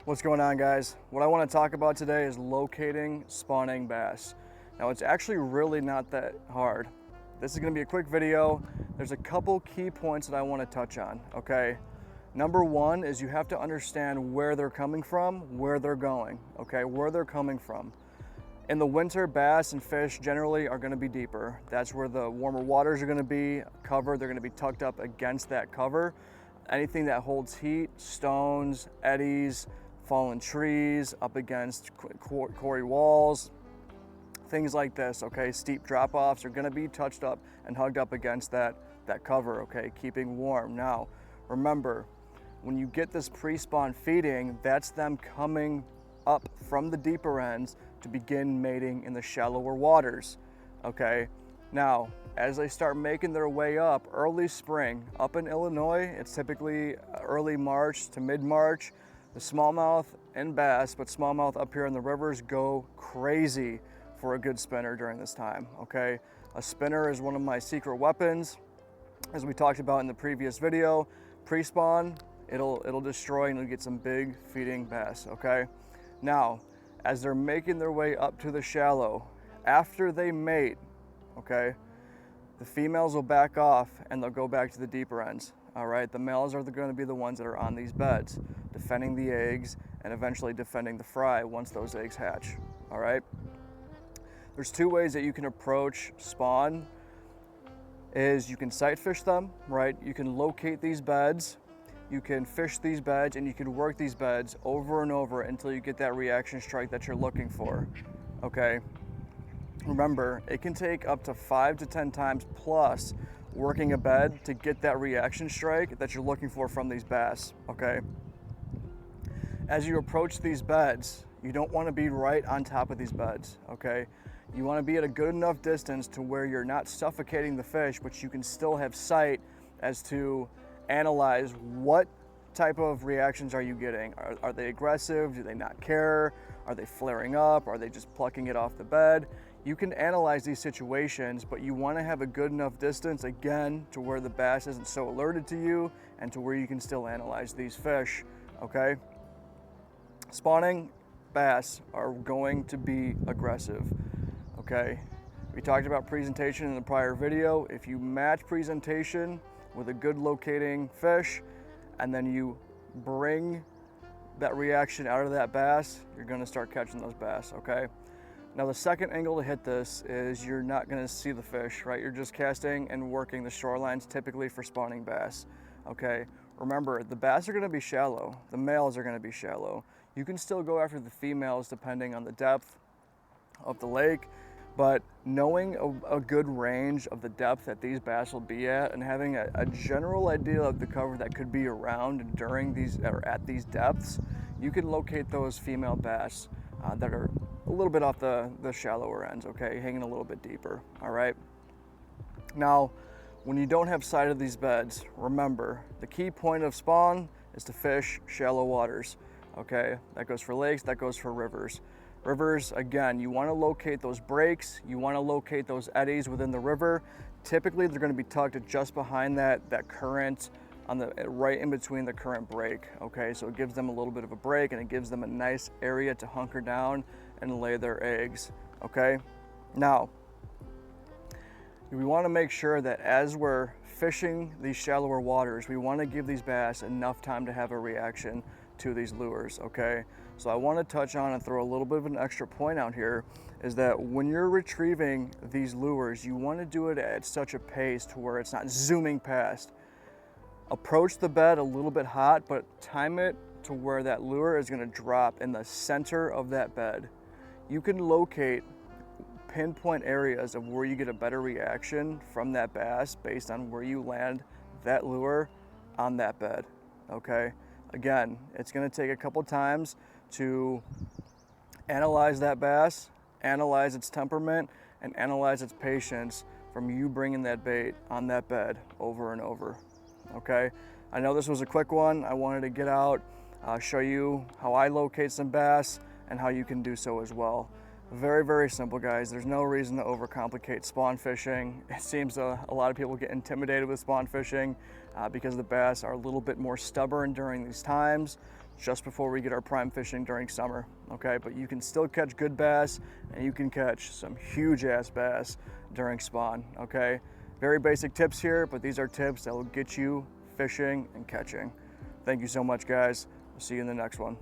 What's going on, guys? What I want to talk about today is locating spawning bass. Now, it's actually really not that hard. This is going to be a quick video. There's a couple key points that I want to touch on, okay? Number one is you have to understand where they're coming from, where they're going, okay? Where they're coming from. In the winter, bass and fish generally are going to be deeper. That's where the warmer waters are going to be covered. They're going to be tucked up against that cover. Anything that holds heat, stones, eddies, fallen trees, up against quarry walls, things like this, okay? Steep drop-offs are gonna be touched up and hugged up against that cover, okay? Keeping warm. Now, remember, when you get this pre-spawn feeding, that's them coming up from the deeper ends to begin mating in the shallower waters, okay? Now, as they start making their way up early spring, up in Illinois, it's typically early March to mid-March. The smallmouth and bass, but smallmouth up here in the rivers go crazy for a good spinner during this time, okay? A spinner is one of my secret weapons. As we talked about in the previous video, pre-spawn, it'll destroy and you'll get some big feeding bass, okay? Now, as they're making their way up to the shallow, after they mate, okay, the females will back off and they'll go back to the deeper ends. All right, the males are going to be the ones that are on these beds, defending the eggs and eventually defending the fry once those eggs hatch. All right, there's two ways that you can approach spawn. Is you can sight fish them, right? You can locate these beds, you can fish these beds, and you can work these beds over and over until you get that reaction strike that you're looking for. Okay. Remember, it can take up to 5 to 10 times plus working a bed to get that reaction strike that you're looking for from these bass, okay? As you approach these beds, you don't want to be right on top of these beds, okay? You want to be at a good enough distance to where you're not suffocating the fish, but you can still have sight as to analyze what type of reactions are you getting. Are they aggressive? Do they not care? Are they flaring up? Are they just plucking it off the bed? You can analyze these situations, but you want to have a good enough distance, again, to where the bass isn't so alerted to you and to where you can still analyze these fish, okay? Spawning bass are going to be aggressive, okay? We talked about presentation in the prior video. If you match presentation with a good locating fish and then you bring that reaction out of that bass, you're going to start catching those bass, okay? Now, the second angle to hit this is you're not going to see the fish, right? You're just casting and working the shorelines typically for spawning bass, okay? Remember, the bass are going to be shallow. The males are going to be shallow. You can still go after the females depending on the depth of the lake, but knowing a good range of the depth that these bass will be at and having a general idea of the cover that could be around during these or at these depths, you can locate those female bass that are a little bit off the shallower ends, okay, hanging a little bit deeper, all right? Now, when you don't have sight of these beds, remember, the key point of spawn is to fish shallow waters, okay? That goes for lakes, that goes for rivers. Rivers, again, you want to locate those breaks, you want to locate those eddies within the river. Typically, they're going to be tucked just behind that current, on the right in between the current break, okay? So it gives them a little bit of a break and it gives them a nice area to hunker down and lay their eggs, okay? Now, we want to make sure that as we're fishing these shallower waters, we want to give these bass enough time to have a reaction to these lures, okay? So I want to touch on and throw a little bit of an extra point out here is that when you're retrieving these lures, you want to do it at such a pace to where it's not zooming past. Approach the bed a little bit hot, but time it to where that lure is going to drop in the center of that bed. You can locate pinpoint areas of where you get a better reaction from that bass based on where you land that lure on that bed, okay? Again, it's going to take a couple times to analyze that bass, analyze its temperament, and analyze its patience from you bringing that bait on that bed over and over. Okay, I know this was a quick one. I wanted to get out, show you how I locate some bass and how you can do so as well. Very, very simple, guys. There's no reason to overcomplicate spawn fishing. It seems a lot of people get intimidated with spawn fishing because the bass are a little bit more stubborn during these times. just before we get our prime fishing during summer, okay? But you can still catch good bass, and you can catch some huge ass bass during spawn, okay? Very basic tips here, but these are tips that will get you fishing and catching. Thank you so much, guys. I'll see you in the next one.